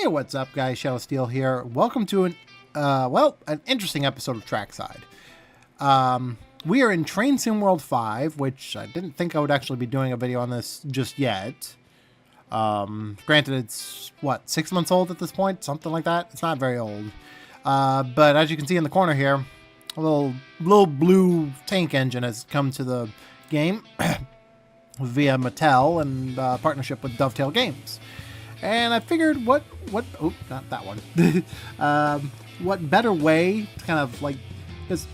Hey, what's up, guys? Shadow Steel here. Welcome to an interesting episode of Trackside. We are in Train Sim World 5, which I didn't think I would actually be doing a video on this just yet. Granted, it's, 6 months old at this point? Something like that? It's not very old. But as you can see in the corner here, a little blue tank engine has come to the game via Mattel and partnership with DoveTail Games. And I figured not that one. What better way to kind of like, because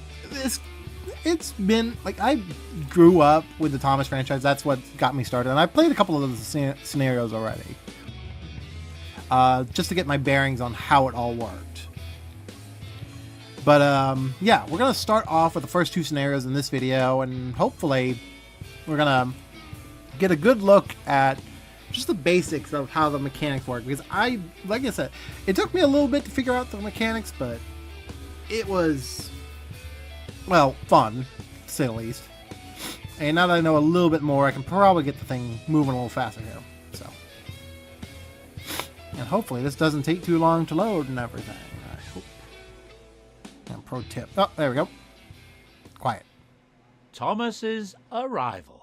it's been like, I grew up with the Thomas franchise. That's what got me started. And I played a couple of the scenarios already. Just to get my bearings on how it all worked. But yeah, we're going to start off with the first two scenarios in this video. And hopefully we're going to get a good look at just the basics of how the mechanics work, because like I said, it took me a little bit to figure out the mechanics, but it was, well, fun, to say the least. And now that I know a little bit more, I can probably get the thing moving a little faster here. So, and hopefully this doesn't take too long to load and everything. I hope. And pro tip. Oh, there we go. Quiet. Thomas's arrival.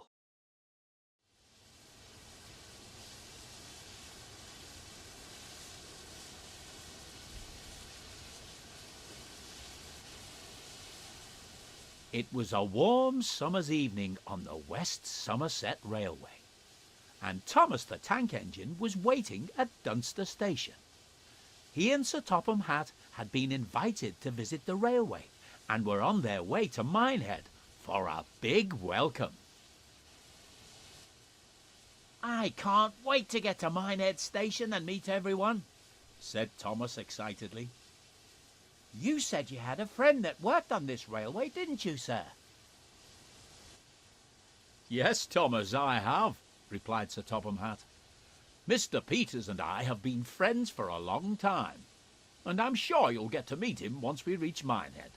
It was a warm summer's evening on the West Somerset Railway, and Thomas the Tank Engine was waiting at Dunster Station. He and Sir Topham Hatt had been invited to visit the railway and were on their way to Minehead for a big welcome. "I can't wait to get to Minehead Station and meet everyone," said Thomas excitedly. "You said you had a friend that worked on this railway, didn't you, sir?" "Yes, Thomas, I have," replied Sir Topham Hatt. "Mr. Peters and I have been friends for a long time, and I'm sure you'll get to meet him once we reach Minehead.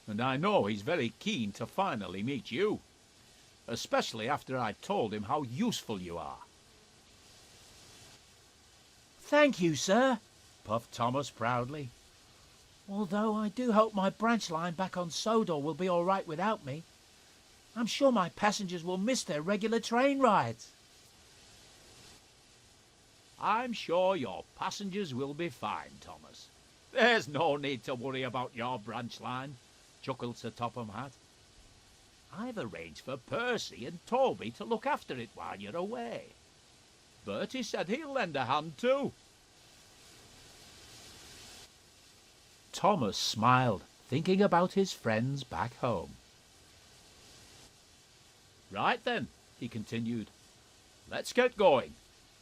And I know he's very keen to finally meet you, especially after I told him how useful you are." "Thank you, sir," puffed Thomas proudly. "Although I do hope my branch line back on Sodor will be all right without me. I'm sure my passengers will miss their regular train rides." "I'm sure your passengers will be fine, Thomas. There's no need to worry about your branch line," chuckled Sir Topham Hatt. "I've arranged for Percy and Toby to look after it while you're away. Bertie said he'll lend a hand too." Thomas smiled, thinking about his friends back home. "Right then," he continued, "let's get going.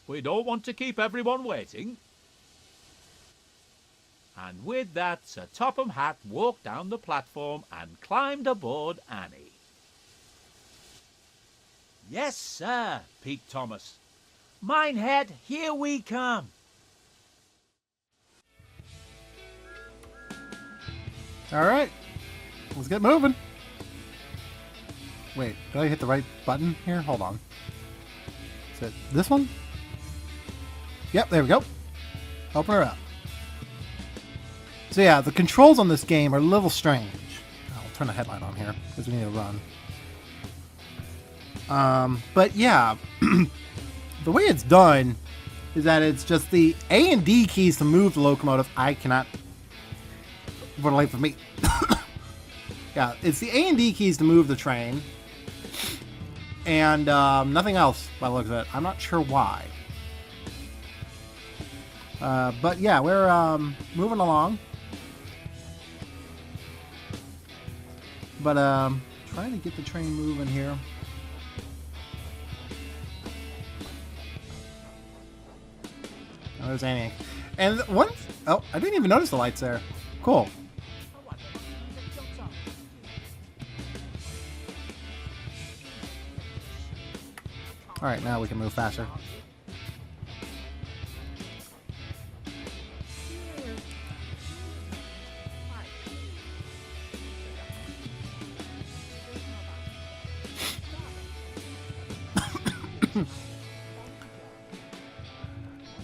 We don't want to keep everyone waiting." And with that, Sir Topham Hatt walked down the platform and climbed aboard Annie. "Yes, sir," peeped Thomas. "Minehead, here we come." All right, let's get moving. Wait, did I hit the right button here? Hold on. Is it this one? Yep, there we go. Open her up. So yeah, the controls on this game are a little strange. I'll turn the headlight on here because we need to run. But yeah, the way it's done is that it's just the A and D keys to move the locomotive. I cannot, for the life of me. Yeah, it's the A and D keys to move the train. And nothing else by the looks of it. I'm not sure why. But yeah, we're moving along. But trying to get the train moving here. Oh, there's Annie. And oh, I didn't even notice the lights there. Cool. Alright, now we can move faster.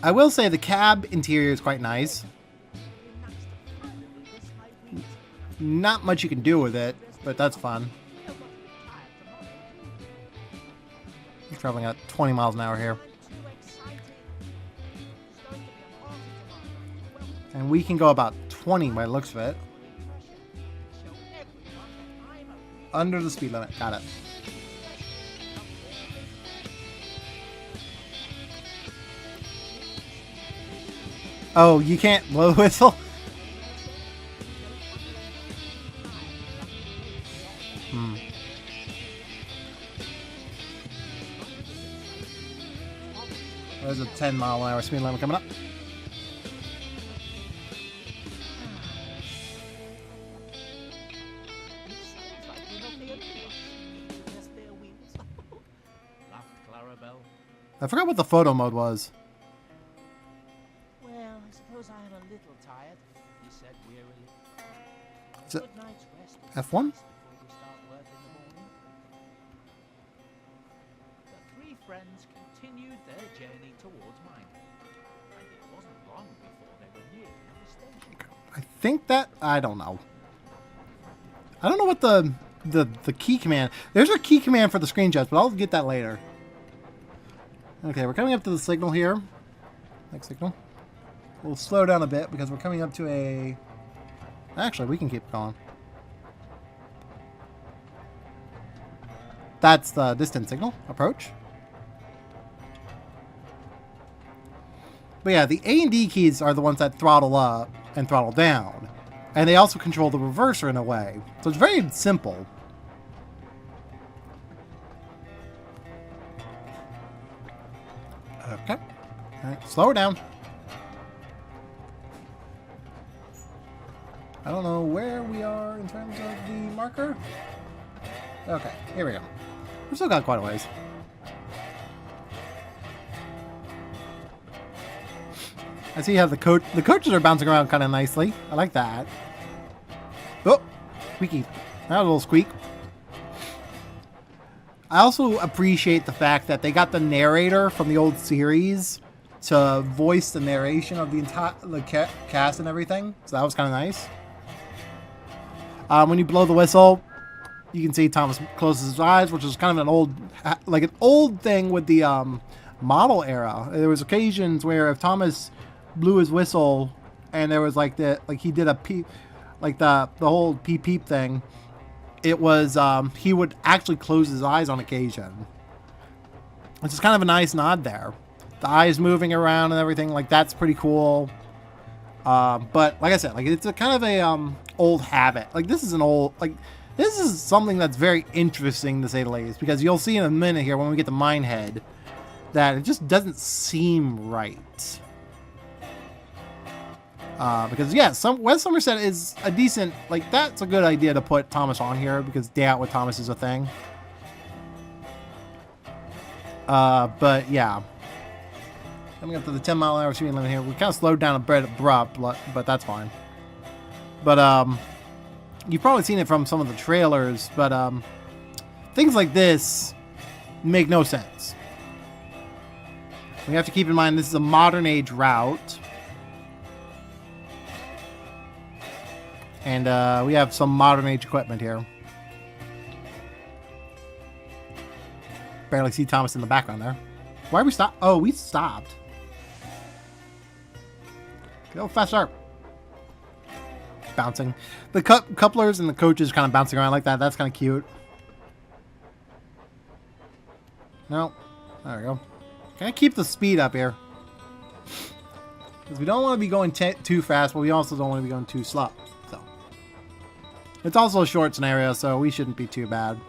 I will say the cab interior is quite nice. Not much you can do with it, but that's fun. I'm traveling at 20 miles an hour here. And we can go about 20 by the looks of it. Under the speed limit. Got it. Oh, you can't blow the whistle? There's a 10-mile-an-hour speed limit coming up. I forgot what the photo mode was. Well, I suppose I am a little tired, he said wearily. Is it Good night's rest F1? before we start work in the morning. The three friends continued their journey towards Minehead, and it wasn't long before they were near the station. I think that... I don't know. I don't know what the key command... There's a key command for the screenshots, but I'll get that later. Okay, we're coming up to the signal here. Next signal. We'll slow down a bit because we're coming up to a... Actually, we can keep going. That's the distance signal. Approach. But yeah, the A and D keys are the ones that throttle up and throttle down. And they also control the reverser in a way. So it's very simple. Okay. Alright, slow her down. I don't know where we are in terms of the marker. Okay, here we go. We've still got quite a ways. I see you have the coach. The coaches are bouncing around kind of nicely. I like that. Oh, squeaky. That was a little squeak. I also appreciate the fact that they got the narrator from the old series to voice the narration of the entire cast and everything. So that was kind of nice. When you blow the whistle, you can see Thomas closes his eyes, which is kind of an old thing with the model era. There was occasions where if Thomas blew his whistle and there was he did a peep, like the whole peep peep thing. It was, he would actually close his eyes on occasion. It's just kind of a nice nod there. The eyes moving around and everything, like, that's pretty cool. But, like I said, like, it's a kind of a, old habit. Like, this is this is something that's very interesting, to say the least. Because you'll see in a minute here, when we get to Minehead, that it just doesn't seem right. Because yeah, West Somerset is a decent, like, that's a good idea to put Thomas on here because Day Out with Thomas is a thing. But yeah, coming up to the 10-mile-an-hour speed limit here, we kind of slowed down a bit abrupt, but that's fine. But you've probably seen it from some of the trailers, but things like this make no sense. We have to keep in mind this is a modern age route. And we have some modern age equipment here. Barely see Thomas in the background there. Why are we stopped? Oh, we stopped. Go faster. Bouncing. The couplers and the coaches kind of bouncing around like that. That's kind of cute. No. There we go. Can I keep the speed up here? Because we don't want to be going too fast, but we also don't want to be going too slow. So it's also a short scenario, so we shouldn't be too bad.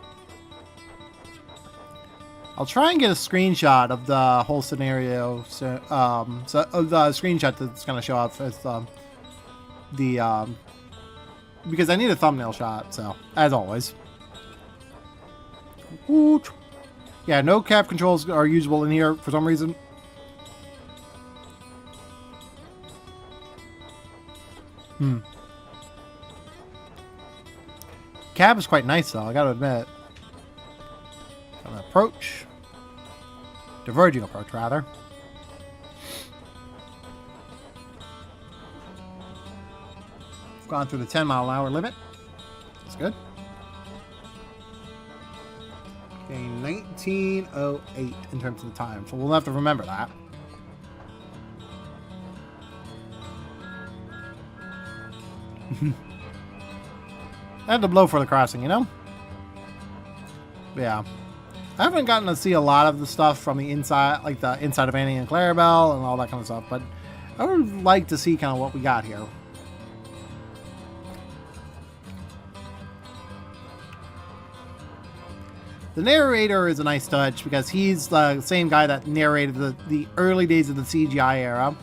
I'll try and get a screenshot of the whole scenario. So the screenshot that's going to show up is because I need a thumbnail shot. So as always, yeah, no cab controls are usable in here for some reason. Cab is quite nice though, I gotta admit. An approach. Diverging approach, rather. gone through the 10-mile-an-hour limit. That's good. Okay, 19:08 in terms of the time, so we'll have to remember that. I had to blow for the crossing, you know? But yeah. I haven't gotten to see a lot of the stuff from the inside, like the inside of Annie and Clarabelle and all that kind of stuff, but I would like to see kind of what we got here. The narrator is a nice touch because he's the same guy that narrated the early days of the CGI era.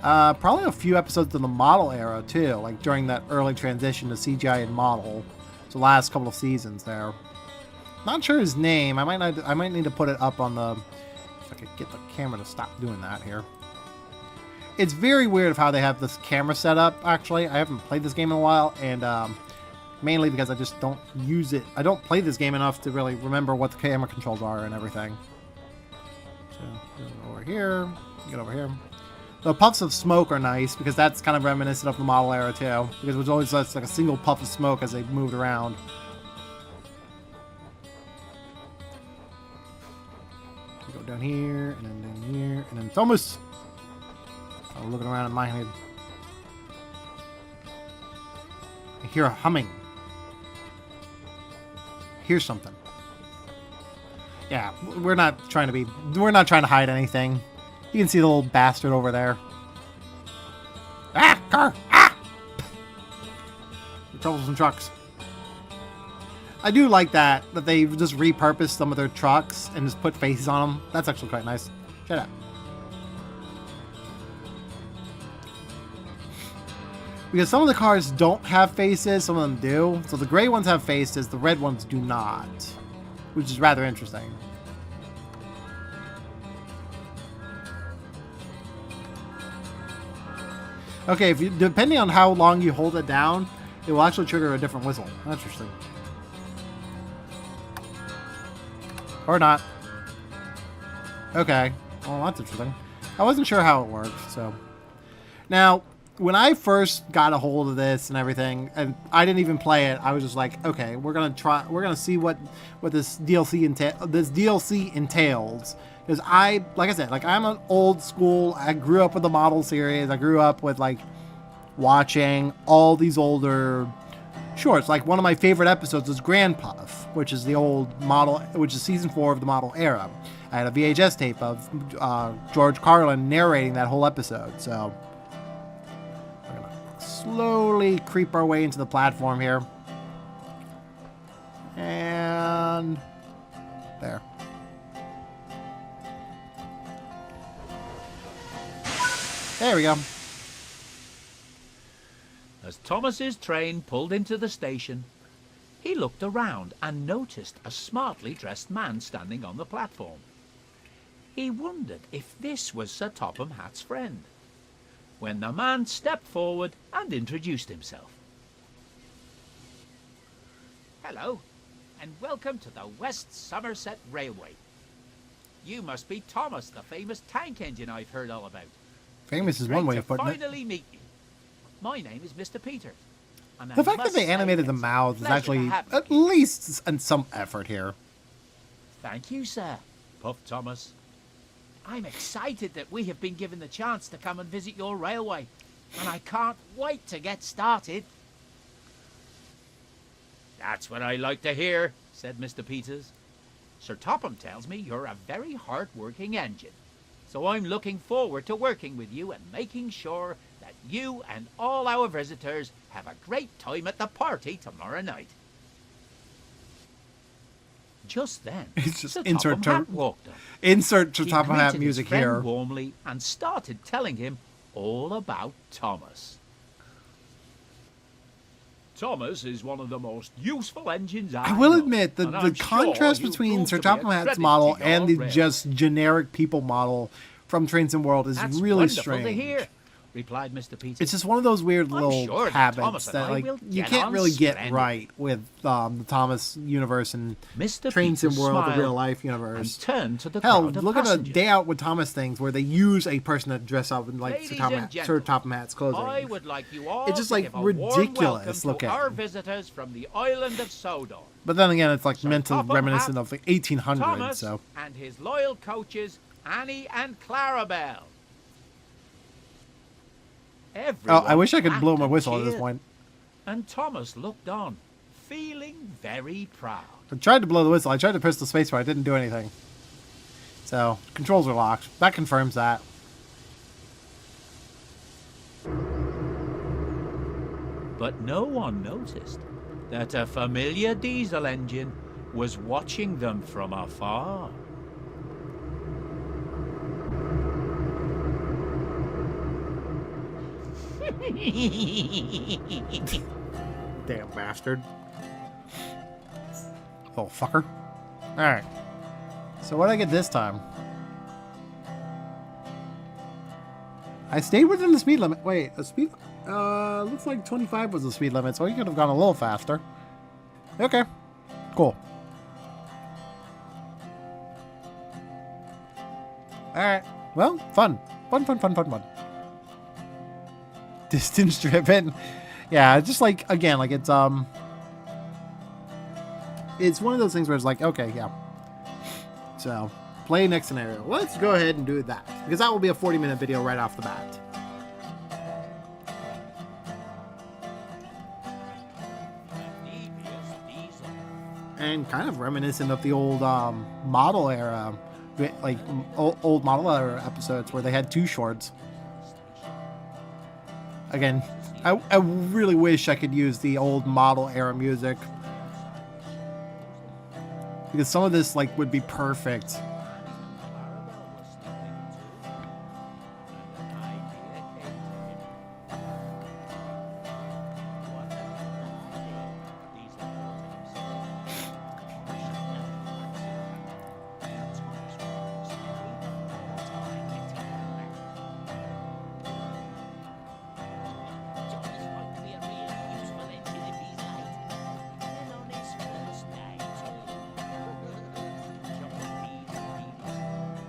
Probably a few episodes of the model era too, like during that early transition to CGI and model. So last couple of seasons there. Not sure his name. I might need to put it up on the. If I could get the camera to stop doing that here. It's very weird of how they have this camera set up. Actually, I haven't played this game in a while, and mainly because I just don't use it. I don't play this game enough to really remember what the camera controls are and everything. So get over here. Get over here. The puffs of smoke are nice because that's kind of reminiscent of the model era too. Because it was always just like a single puff of smoke as they moved around. Go down here, and then down here, and then Thomas. I'm looking around in my head. I hear a humming. Hear something. Yeah, we're not trying to hide anything. You can see the little bastard over there. Ah, car! Ah! The troublesome trucks. I do like that they just repurposed some of their trucks and just put faces on them. That's actually quite nice. Shut up. Because some of the cars don't have faces, some of them do. So the gray ones have faces, the red ones do not. Which is rather interesting. Okay, depending on how long you hold it down, it will actually trigger a different whistle. That's interesting. Or not. Okay. Well, that's interesting. I wasn't sure how it worked, so. Now, when I first got a hold of this and everything, and I didn't even play it, I was just like, okay, we're gonna see what this DLC entails. Because like I said, I'm an old school. I grew up with the model series. I grew up with watching all these older shorts. Like one of my favorite episodes is Grand Puff, which is the old model, which is season 4 of the model era. I had a VHS tape of George Carlin narrating that whole episode. So we're gonna slowly creep our way into the platform here, and there. There we go. As Thomas's train pulled into the station, he looked around and noticed a smartly dressed man standing on the platform. He wondered if this was Sir Topham Hatt's friend, when the man stepped forward and introduced himself. Hello, and welcome to the West Somerset Railway. You must be Thomas, the famous tank engine I've heard all about. Famous is one way of putting it. Finally meet you. My name is Mr. Peter. And the fact that they animated the mouths is actually at least some effort here. Thank you, sir, puffed Thomas. I'm excited that we have been given the chance to come and visit your railway, and I can't wait to get started. That's what I like to hear, said Mr. Peters. Sir Topham tells me you're a very hard-working engine. So I'm looking forward to working with you and making sure that you and all our visitors have a great time at the party tomorrow night. Just then, just Sir Topham Hatt walked up. Insert Sir Topham Hatt music here. Warmly and started telling him all about Thomas. Thomas is one of the most useful engines I will know, admit, the contrast between Sir Topham Hatt's model and the just generic people model from Trains and World is really strange. To hear. replied Mr. Peters. It's just one of those weird I'm little sure that habits Thomas and that I like will you get can't on really get splendid. right with the Thomas universe and Mr. Train Sim Peters World, the smiled real life and universe. turned to the Hell, crowd of look at a passengers. Day Out with Thomas things where they use a person to dress up in like Ladies Sir and Top gentlemen, Hat's clothing. I would like you all It's just, to like, give a warm ridiculous welcome looking. to our visitors from the island of Sodor. But then again, it's like Sir meant to Topham reminiscent Hatt, of the 1800s. Thomas So and his loyal coaches, Annie and Clarabelle. oh, I wish I could Everyone blow my clapped whistle at and this cheered, point. And Thomas looked on, feeling very proud. I tried to blow the whistle. I tried to press the spacebar. I didn't do anything. So controls are locked. That confirms that. But no one noticed that a familiar diesel engine was watching them from afar. Damn bastard. Oh, fucker. Alright. So what did I get this time? I stayed within the speed limit. Wait, a speed... looks like 25 was the speed limit, so you could have gone a little faster. Okay. Cool. Alright. Well, fun. Fun. Distance driven. Yeah, just like, again, like it's one of those things where it's like, okay, yeah. So, play next scenario. Let's go ahead and do that, because that will be a 40-minute video right off the bat. And kind of reminiscent of the old model era, like old model era episodes where they had two shorts. Again, I really wish I could use the old model era music, because some of this like would be perfect.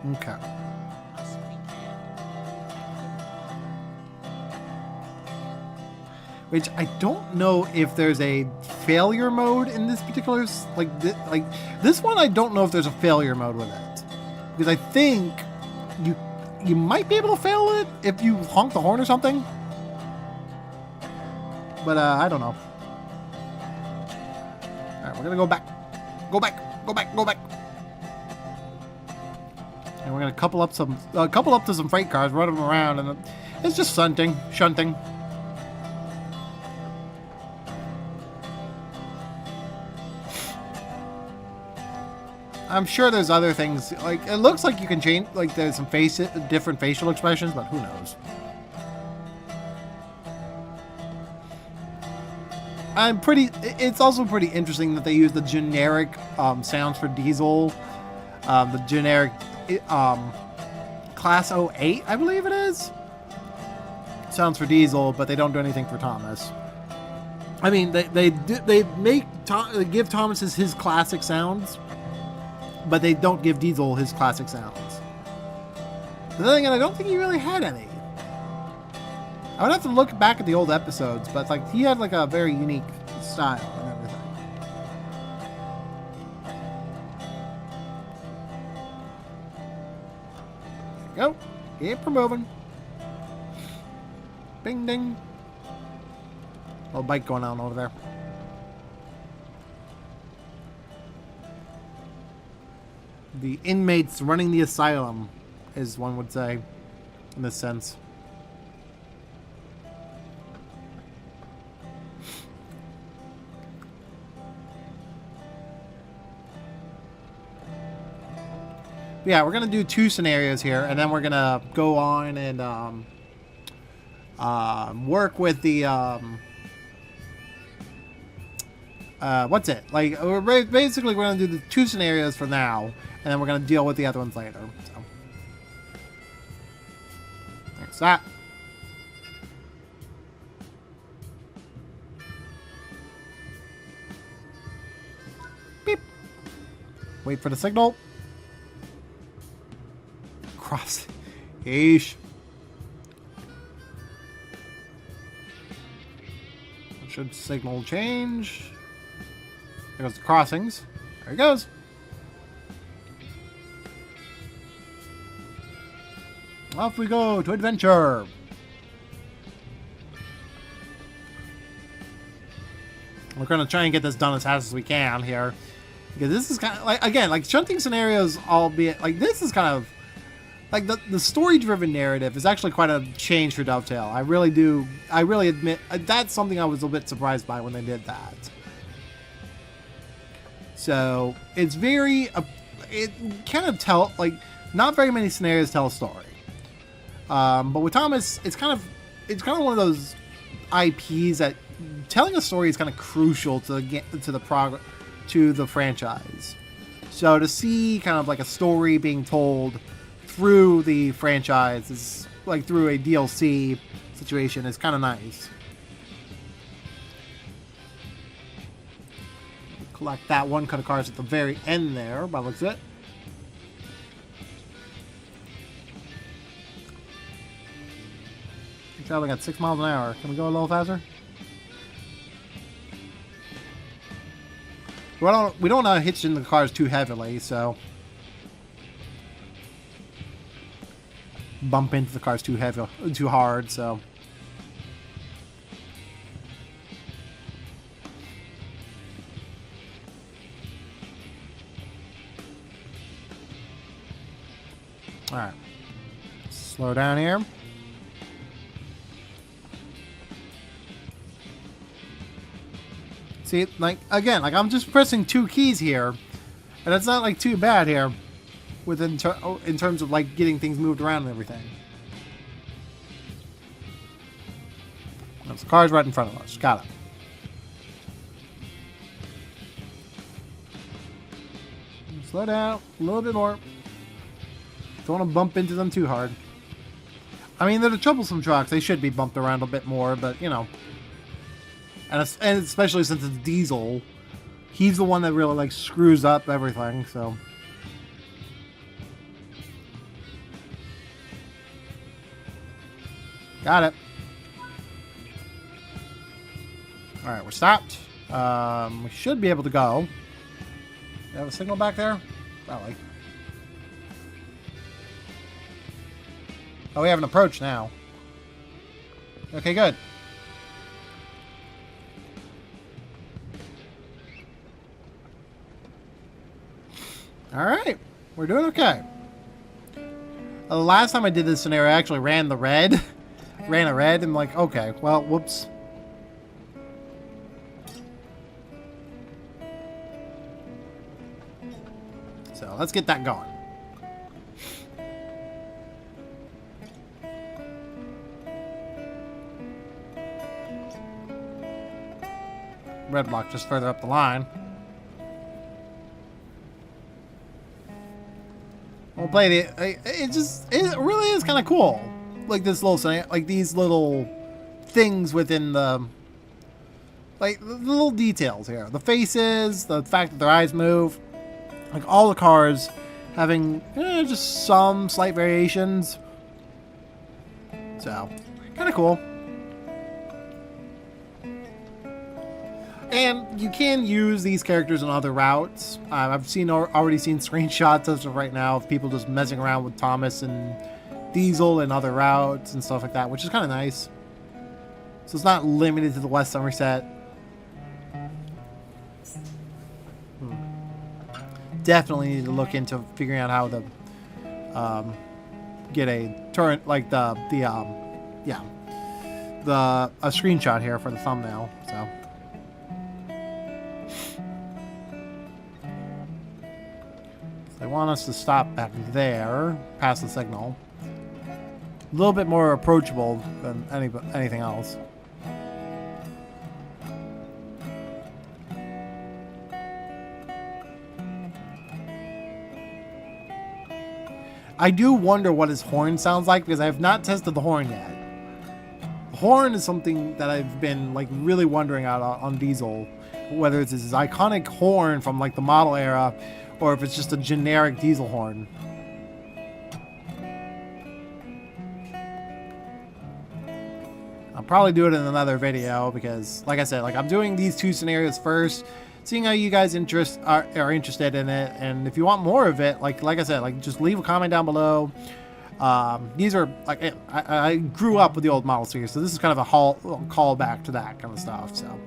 Okay. Which I don't know if there's a failure mode in this particular like this one. I don't know if there's a failure mode with it, because I think you might be able to fail it if you honk the horn or something. But I don't know. All right, we're gonna go back. And we're gonna couple up to some freight cars, run them around, and it's just shunting. I'm sure there's other things. Like, it looks like you can change. Like, there's some different facial expressions, but who knows? It's also pretty interesting that they use the generic sounds for diesel, the generic Class 08, I believe it is. Sounds for diesel, but they don't do anything for Thomas. I mean, they give Thomas his classic sounds, but they don't give Diesel his classic sounds. But then again, I don't think he really had any. I would have to look back at the old episodes, but like he had like a very unique style and everything. There you go. Keep her moving. Bing ding. Little bike going on over there. The inmates running the asylum, as one would say, in this sense. Yeah, we're gonna do 2 scenarios here, and then we're gonna go on and work with the what's it? Like, basically we're gonna do the 2 scenarios for now, and then we're gonna deal with the other ones later. So there's that. Wait for the signal. Cross. Yeesh. Should signal change. There goes the crossings. There he goes. Off we go to adventure. We're going to try and get this done as fast as we can here. Because this is kind of like, again, like shunting scenarios, albeit like this is kind of like the story-driven narrative is actually quite a change for DoveTail. I really admit that's something I was a bit surprised by when they did that. So it's very, it kind of like not very many scenarios tell a story. But with Thomas, it's kind of one of those IPs that telling a story is kind of crucial to the franchise. So to see kind of like a story being told through the franchise is like through a DLC situation is kind of nice. Collect that one cut of cars at the very end there, by the looks of it. We're traveling at 6 miles an hour. Can we go a little faster? We don't want to hitch in the cars too heavily, so bump into the cars too hard, so all right, slow down here. See, like, again, like I'm just pressing 2 keys here, and it's not like too bad here in terms of like getting things moved around and everything. There's the car's right in front of us. Got it. Slow down a little bit more. Don't want to bump into them too hard. I mean, they're the troublesome trucks. They should be bumped around a bit more, but you know. And especially since it's Diesel, he's the one that really like screws up everything. So, got it. All right, we're stopped. We should be able to go. You have a signal back there? Probably. Oh, we have an approach now. Okay, good. Alright, we're doing okay. The last time I did this scenario, I actually ran the red. Ran a red, and I'm like, okay, well, whoops. So, let's get that going. Red block just further up the line. We'll play it really is kind of cool. Like this little scenario, like these little things within the, like the little details here. The faces, the fact that their eyes move. Like all the cars having just some slight variations. So, kind of cool. And you can use these characters on other routes. I've already seen screenshots as of right now of people just messing around with Thomas and Diesel and other routes and stuff like that, which is kind of nice. So it's not limited to the West Somerset. Definitely need to look into figuring out how to get a turn like a screenshot here for the thumbnail. So. They want us to stop back there, past the signal. A little bit more approachable than anything else. I do wonder what his horn sounds like because I have not tested the horn yet. The horn is something that I've been like really wondering out on Diesel, whether it's his iconic horn from like the model era, or if it's just a generic diesel horn. I'll probably do it in another video because, like I said, like I'm doing these 2 scenarios first, seeing how you guys are interested in it, and if you want more of it, like I said, like just leave a comment down below. These are like I grew up with the old model series, so this is kind of a call back to that kind of stuff. So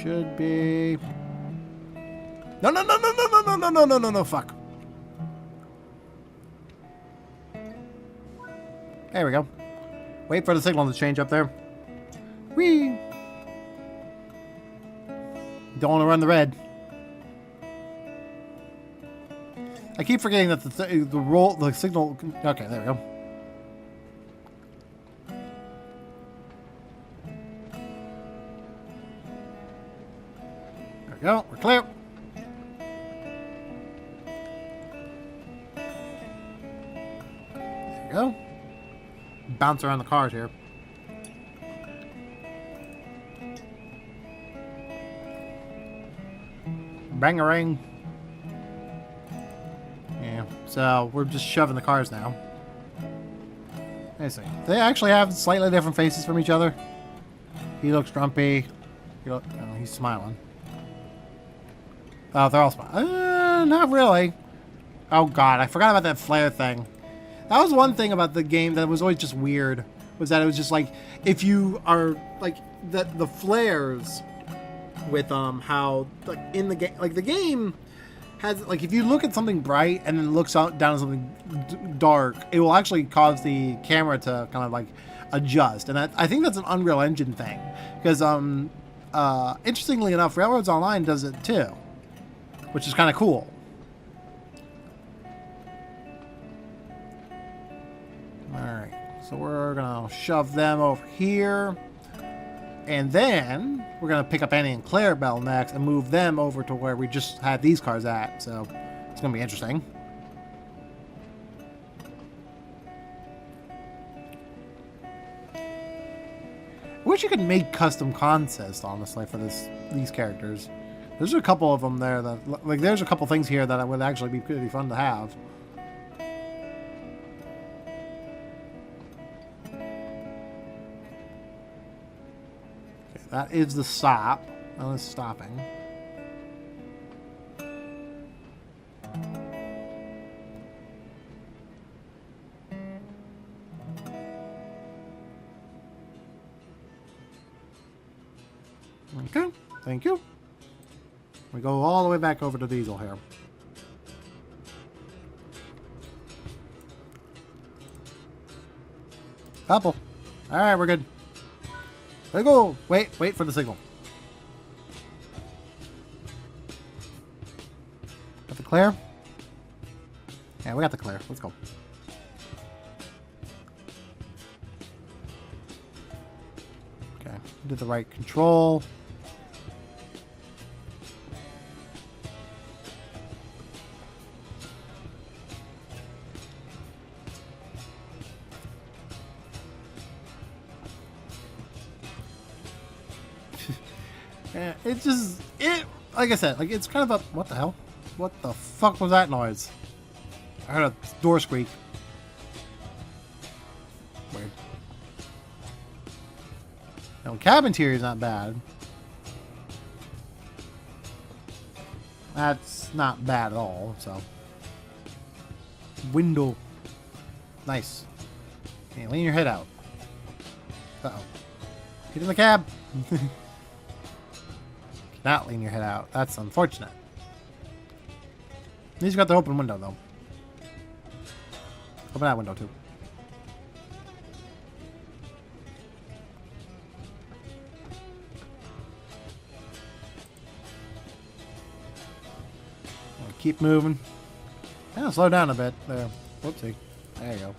should be no, fuck. There we go. Wait for the signal to change up there. Whee! Don't want to run the red. I keep forgetting that the signal. Okay, there we go. There we go. We're clear. There we go. Bounce around the cars here. Bang-a-ring. Yeah, so we're just shoving the cars now. Let's see. They actually have slightly different faces from each other. He looks grumpy. He's smiling. Oh, they're all smiling. Not really. Oh god, I forgot about that flare thing. That was one thing about the game that was always just weird. Was that it was just like, if you are like the flares with how like in the game, like the game has like, if you look at something bright and then looks out down at something dark, it will actually cause the camera to kind of like adjust. And I think that's an Unreal Engine thing, because interestingly enough, Railroads Online does it too, which is kind of cool. Alright, so we're gonna shove them over here, and then we're gonna pick up Annie and Claire Bell next and move them over to where we just had these cars at, so it's gonna be interesting. I wish you could make custom contests, honestly, for these characters. There's a couple of them there that, like, there's a couple things here that would actually be pretty fun to have. That is the stop. That is stopping. Okay, thank you. We go all the way back over to Diesel here. Couple. Alright, we're good. There we go. Wait for the signal. Got the clear? Yeah, we got the clear. Let's go. Okay, did the right control. Yeah, it's just, like I said, like it's kind of a, what the hell? What the fuck was that noise? I heard a door squeak. Weird. No, cab interior is not bad. That's not bad at all, so. Window. Nice. Okay, lean your head out. Uh-oh. Get in the cab. Not lean your head out. That's unfortunate. At least you got the open window, though. Open that window, too. Keep moving. Yeah, slow down a bit. There. Whoopsie. There you go.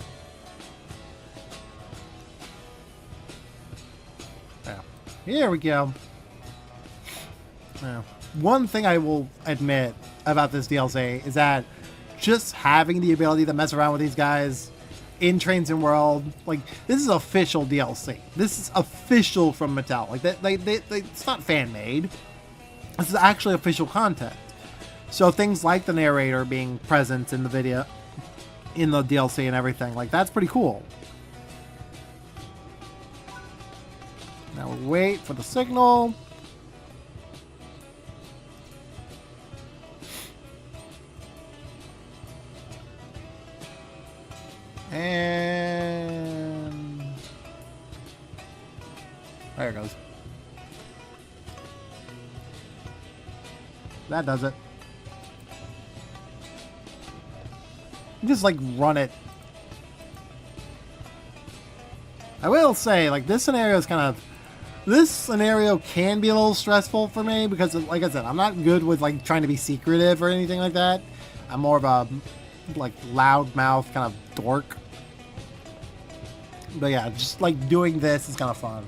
Yeah. Here we go. Now, one thing I will admit about this DLC is that just having the ability to mess around with these guys in Trains and World. Like, this is official DLC. This is official from Mattel. Like, it's not fan made. This is actually official content. So things like the narrator being present in the video, in the DLC and everything, like, that's pretty cool. Now we wait for the signal. And there it goes. That does it. Just like run it. I will say, like, this scenario is kind of, this scenario can be a little stressful for me because, like I said, I'm not good with like trying to be secretive or anything like that. I'm more of a like loudmouth kind of dork. But yeah, just like doing this is kind of fun.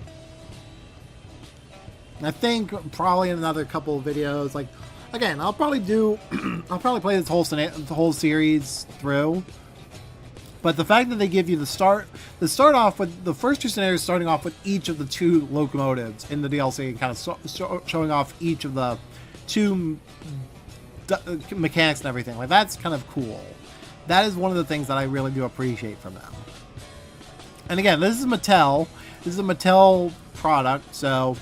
I think probably in another couple of videos, like, again, I'll probably do, I'll probably play this whole series through. But the fact that they give you the start off with the first two scenarios, starting off with each of the two locomotives in the DLC, and kind of showing off each of the two mechanics and everything, like, that's kind of cool. That is one of the things that I really do appreciate from them. And again, this is Mattel. This is a Mattel product, so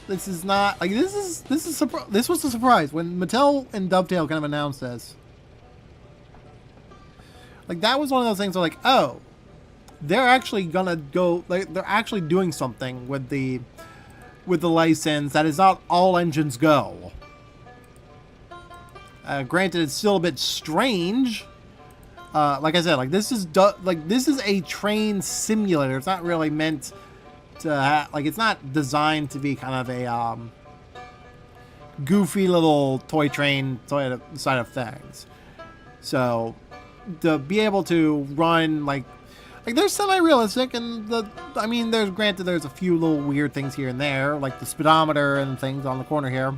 this is not like this was a surprise when Mattel and DoveTail kind of announced this. Like, that was one of those things where, like, oh, they're actually gonna go, like, they're actually doing something with the license that is not all engines go. Granted, it's still a bit strange. Like I said, like, this is a train simulator. It's not really meant to like, it's not designed to be kind of a goofy little toy train side of things. So to be able to run like they're semi-realistic, and I mean, there's a few little weird things here and there, like the speedometer and things on the corner here,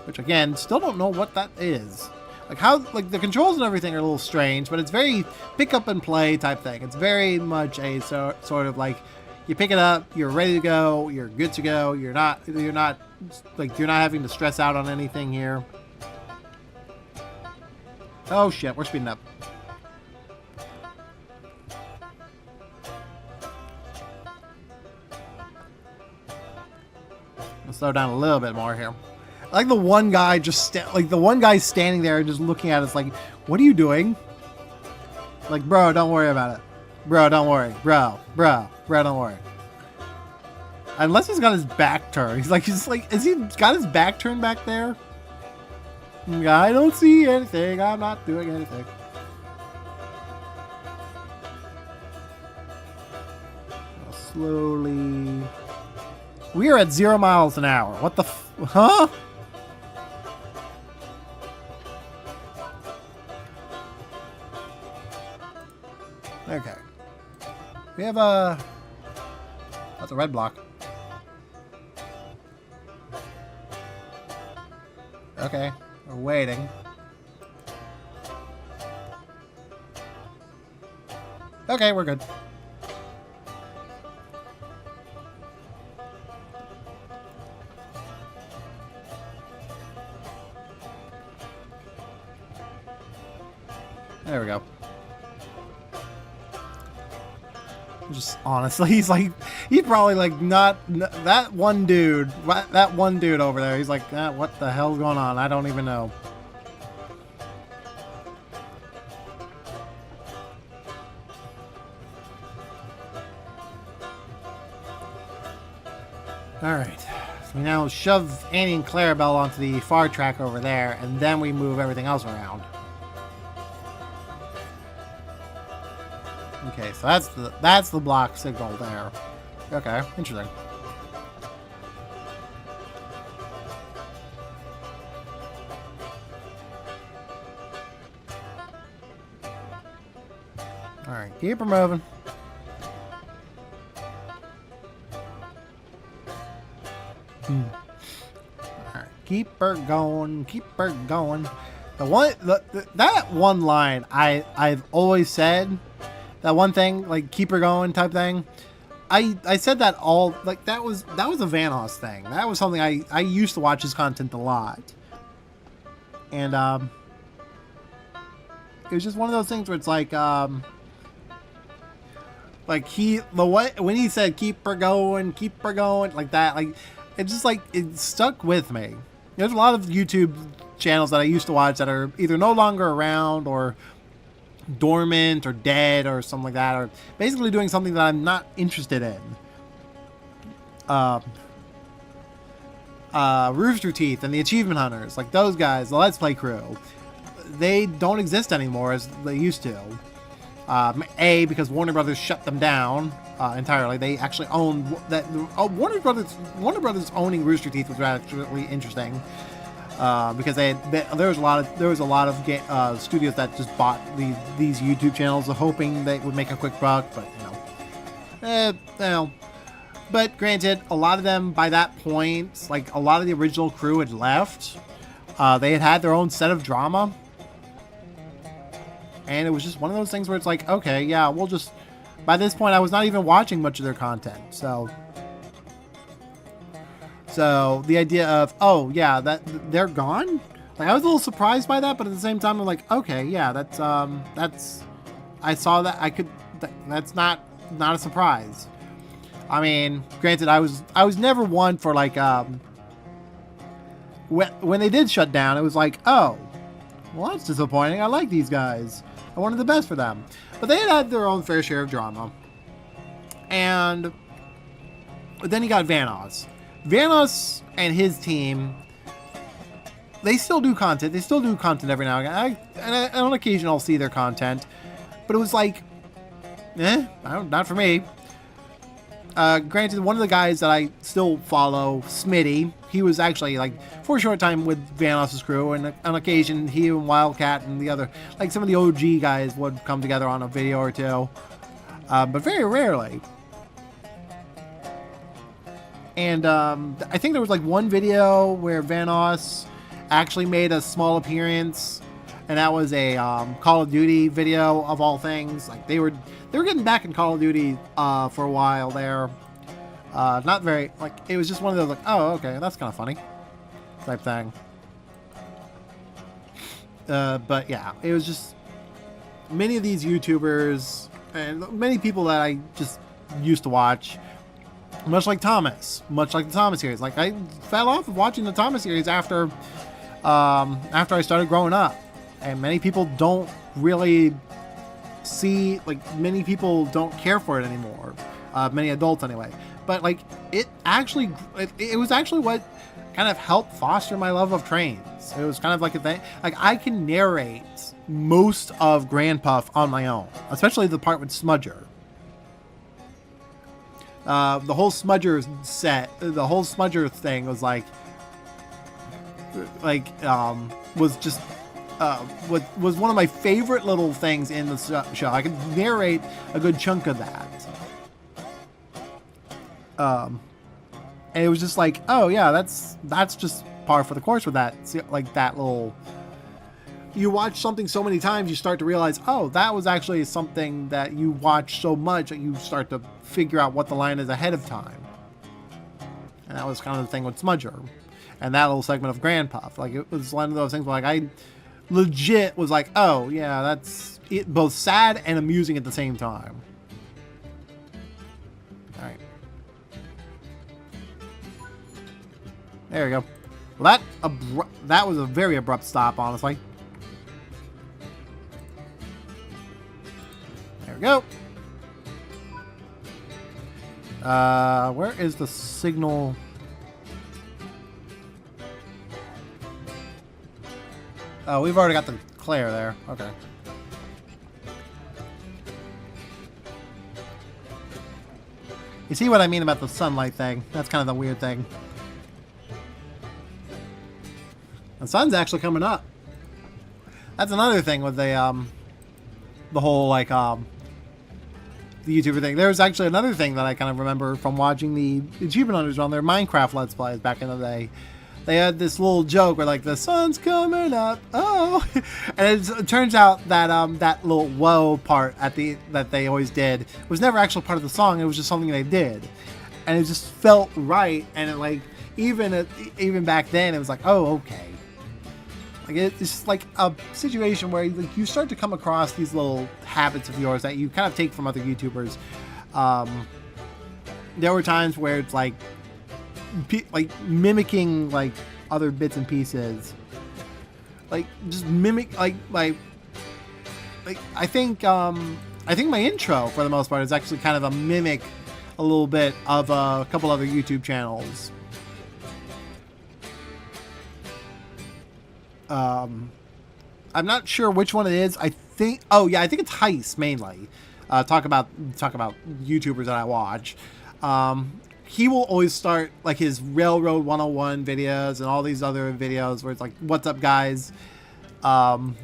which again, still don't know what that is. Like, how, like, the controls and everything are a little strange, but it's very pick up and play type thing. It's very much a sort of like, you pick it up, you're ready to go, you're good to go. You're not having to stress out on anything here. Oh shit, we're speeding up. Let's slow down a little bit more here. I like the one guy standing there and just looking at us like, what are you doing? Like, bro, don't worry about it. Bro, don't worry. Bro, don't worry. Unless he's got his back turned. He's like, is he got his back turned back there? I don't see anything. I'm not doing anything. Slowly. We are at 0 miles an hour. What the huh? Okay. We have that's a red block. Okay, we're waiting. Okay, we're good. There we go. Just honestly, he's probably like that one dude over there. He's like, what the hell's going on? I don't even know. All right, so we now shove Annie and Clarabelle onto the far track over there, and then we move everything else around. Okay, so that's the block signal there. Okay, interesting. All right, keep her moving. All right, keep her going. Keep her going. That one line I've always said that one thing, like keep her going type thing. I said that all like that was a Vanoss thing. That was something I used to watch his content a lot, and it was just one of those things where it's like when he said keep her going like that, like it just like it stuck with me. There's a lot of YouTube channels that I used to watch that are either no longer around or dormant or dead or something like that, or basically doing something that I'm not interested in. Rooster Teeth and the Achievement Hunters, like those guys, the Let's Play crew, they don't exist anymore as they used to. Because Warner Brothers shut them down entirely. They actually own that. Warner Brothers owning Rooster Teeth was actually interesting. Because there was a lot of studios that just bought these YouTube channels, hoping they would make a quick buck, but But granted, a lot of them by that point, like a lot of the original crew had left. They had their own set of drama, and it was just one of those things where it's like, okay, yeah, we'll just. By this point, I was not even watching much of their content, so the idea of, oh yeah, that they're gone, like I was a little surprised by that, but at the same time I'm like, okay, yeah, that's I saw that, that's not a surprise. I mean, granted, I was never one for like when they did shut down, it was like, oh, well, that's disappointing. I like these guys. I wanted the best for them, but they had their own fair share of drama. And then you got Vanoss. Vanoss and his team, they still do content. They still do content every now and again. And on occasion, I'll see their content. But it was like, not for me. Granted, one of the guys that I still follow, Smitty, he was actually, like, for a short time with Vanoss's crew. And on occasion, he and Wildcat and the other, like, some of the OG guys would come together on a video or two. But very rarely. And I think there was like one video where Vanoss actually made a small appearance, and that was a Call of Duty video of all things. Like they were getting back in Call of Duty for a while there. Not very, like, it was just one of those like, oh, okay, that's kind of funny type thing. But yeah, it was just many of these YouTubers and many people that I just used to watch. Much like the Thomas series. Like, I fell off of watching the Thomas series after I started growing up. And many people don't really see, like, many people don't care for it anymore. Many adults, anyway. But, like, it was actually what kind of helped foster my love of trains. It was kind of like a thing. Like, I can narrate most of Grand Puff on my own. Especially the part with Smudger. The whole Smudger thing was was one of my favorite little things in the show. I could narrate a good chunk of that. And it was just like, oh yeah, that's just par for the course with that. Like that little. You watch something so many times, you start to realize, oh, that was actually something that you watch so much that you start to figure out what the line is ahead of time. And that was kind of the thing with Smudger. And that little segment of Grand Puff. Like, it was one of those things where, like, I legit was like, oh, yeah, that's it, both sad and amusing at the same time. Alright. There we go. Well, that was a very abrupt stop, honestly. There we go. Where is the signal? Oh, we've already got the Claire there. Okay. You see what I mean about the sunlight thing? That's kind of the weird thing. The sun's actually coming up. That's another thing with the whole, like, the YouTuber thing. There's actually another thing that I kind of remember from watching the Achievement Hunters on their Minecraft Let's Plays back in the day. they had this little joke where like the sun's coming up, oh, and it turns out that that little whoa part at the that they always did was never actually part of the song. It was just something they did, and it just felt right. And it like even back then it was like, oh, okay. Like it's just like a situation where like you start to come across these little habits of yours that you kind of take from other YouTubers. There were times where it's like mimicking like other bits and pieces, like just mimic like I think my intro for the most part is actually kind of a mimic a little bit of a couple other YouTube channels. I'm not sure which one it is. I think it's Heist mainly. Talk about YouTubers that I watch. He will always start like his Railroad 101 videos and all these other videos where it's like, "What's up, guys?" And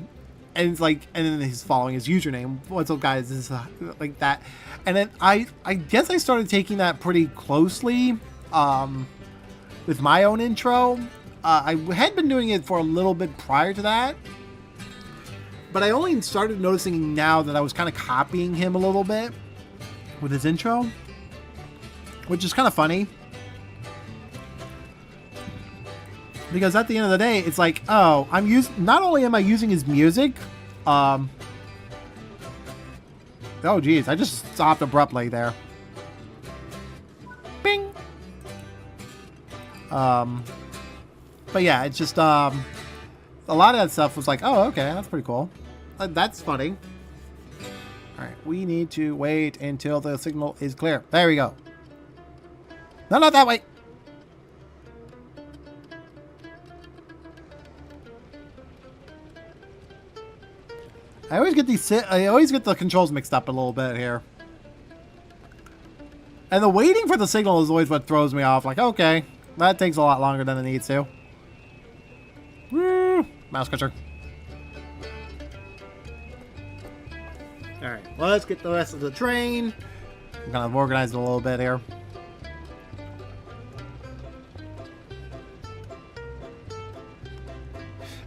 it's like, and then he's following his username. "What's up, guys?" Is like that. And then I guess I started taking that pretty closely with my own intro. I had been doing it for a little bit prior to that, but I only started noticing now that I was kind of copying him a little bit with his intro, which is kind of funny. Because at the end of the day, it's like, oh, not only am I using his music, oh geez, I just stopped abruptly there. Bing! But yeah, it's just, a lot of that stuff was like, oh, okay, that's pretty cool. That's funny. Alright, we need to wait until the signal is clear. There we go. No, not that way. I always get the controls mixed up a little bit here. And the waiting for the signal is always what throws me off. Like, okay, that takes a lot longer than it needs to. Woo! Mouse cursor. Alright, let's get the rest of the train. I'm kind of organized a little bit here.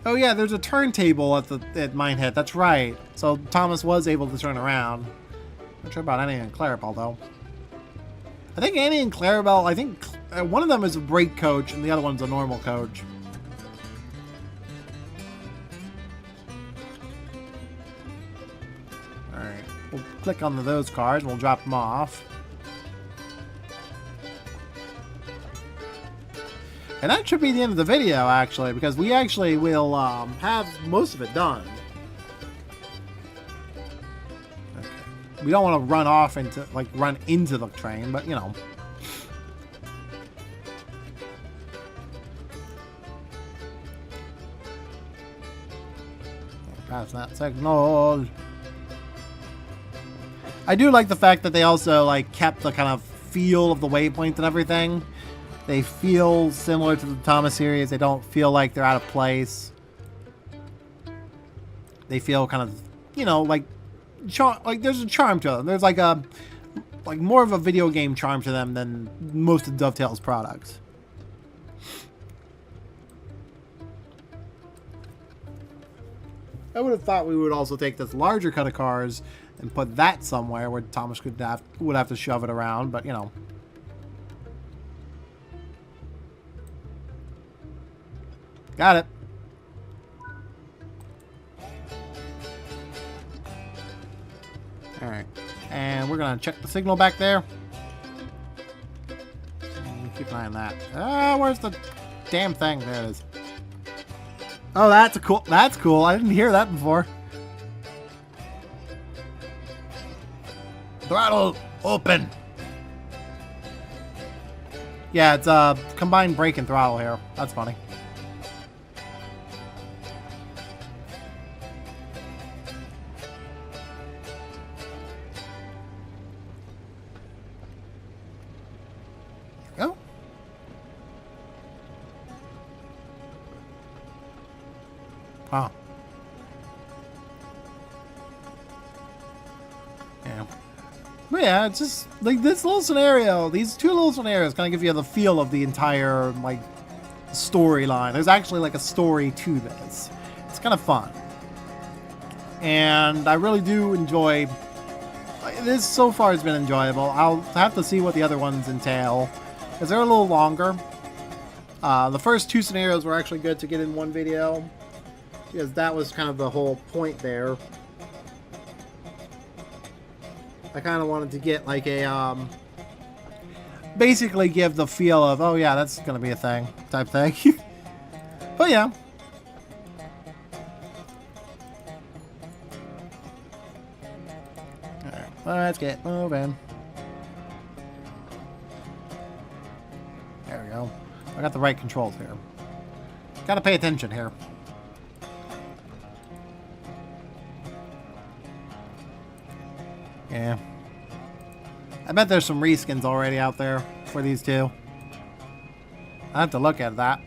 Oh yeah, there's a turntable at Minehead. That's right. So Thomas was able to turn around. Not sure about Annie and Clarabelle though. I think Annie and Clarabelle, I think one of them is a brake coach and the other one's a normal coach. Alright, we'll click on those cars and we'll drop them off. And that should be the end of the video, actually, because we actually will have most of it done. Okay. We don't want to run off run into the train, but you know. Pass that signal. I do like the fact that they also like kept the kind of feel of the waypoint and everything. They feel similar to the Thomas series. They don't feel like they're out of place. They feel kind of, you know, like there's a charm to them. There's like more of a video game charm to them than most of DoveTail's products. I would have thought we would also take this larger cut of cars and put that somewhere where Thomas would have to shove it around, but you know. Got it. Alright. And we're going to check the signal back there. Keep an eye on that. Ah, where's the damn thing? There it is. Oh, that's cool. That's cool. I didn't hear that before. Throttle open. Yeah, it's combined brake and throttle here. That's funny. Huh. Yeah. But yeah, it's just like this little scenario. These two little scenarios kind of give you the feel of the entire like storyline. There's actually like a story to this. It's kind of fun. And I really do enjoy this. So far has been enjoyable. I'll have to see what the other ones entail, because they're a little longer. The first 2 scenarios were actually good to get in one video, because that was kind of the whole point there. I kind of wanted to get like a basically give the feel of, oh yeah, that's gonna be a thing type thing. But yeah. Let's get moving. There we go. I got the right controls here. Gotta pay attention here. Yeah. I bet there's some reskins already out there for these two. I have to look at that.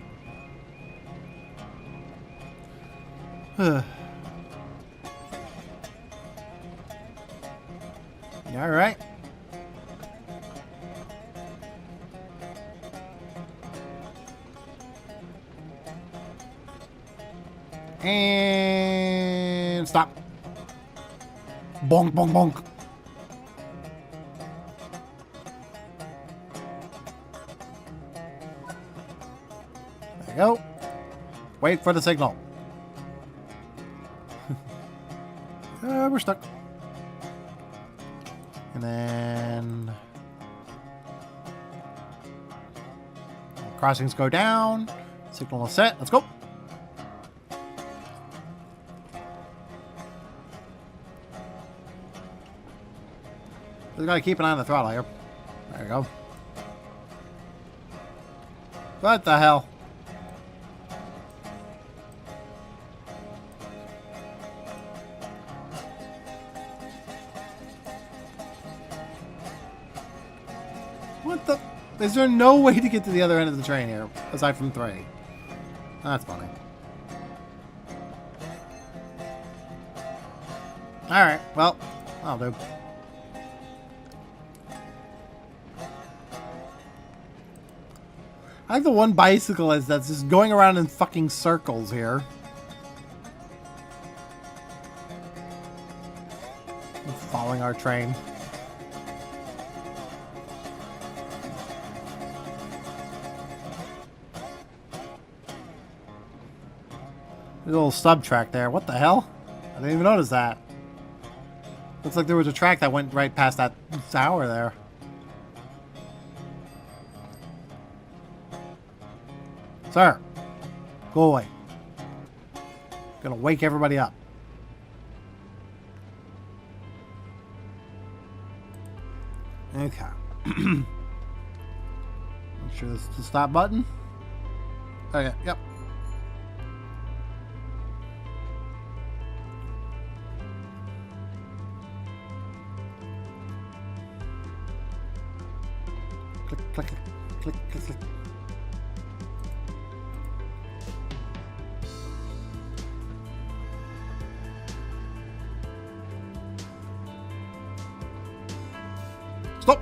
Alright. And stop. Bonk, bonk, bonk. There you go. Wait for the signal. We're stuck. And then crossings go down. Signal is set. Let's go. Just gotta keep an eye on the throttle here. There you go. What the hell? What the? Is there no way to get to the other end of the train here, aside from 3? That's funny. Alright, well, I'll do. I like the one bicyclist that's just going around in fucking circles here. Following our train. There's a little stub track there. What the hell? I didn't even notice that. Looks like there was a track that went right past that tower there. Sir, go away. Gonna wake everybody up. Okay. Make sure this is the stop button. Okay, yep. Click, click, click, click, click, click. Stop!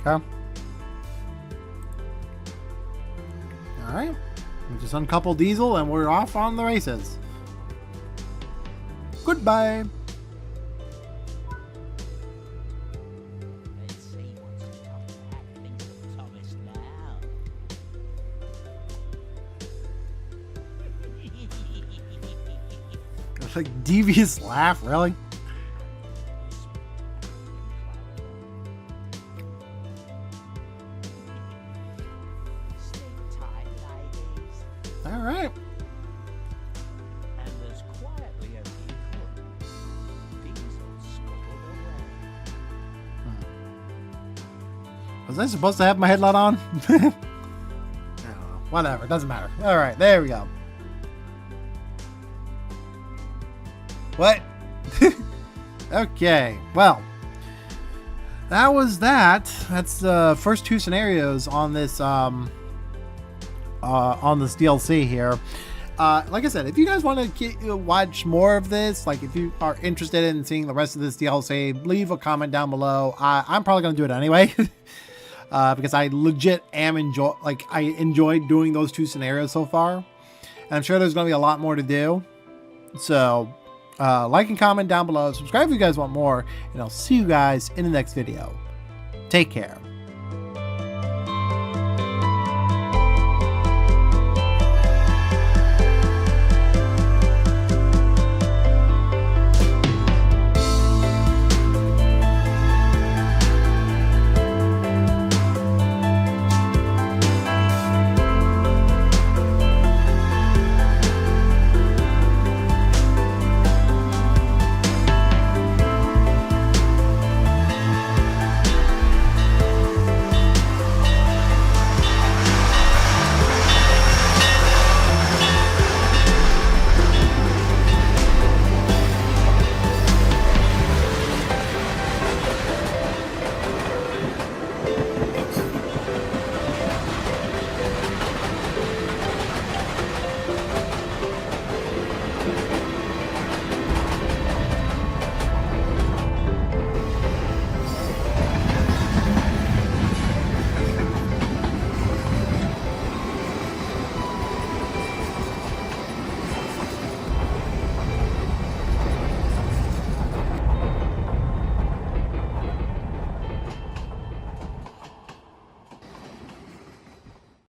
Okay. Alright. We just uncouple Diesel and we're off on the races. Goodbye! Let's see what's on that thing of Thomas now. Like, devious laugh, really? Stay tight, ladies. Alright. And as quietly as he could, Diesel scuttled away. Was I supposed to have my headlight on? I don't know. Whatever, doesn't matter. Alright, there we go. What? Okay, well, that was that. That's the first 2 scenarios on this DLC here. like I said, if you guys want to watch more of this, like if you are interested in seeing the rest of this DLC, leave a comment down below. I'm probably going to do it anyway. Because I legit am I enjoyed doing those 2 scenarios so far. And I'm sure there's going to be a lot more to do. So, like and comment down below. Subscribe if you guys want more. And I'll see you guys in the next video. Take care.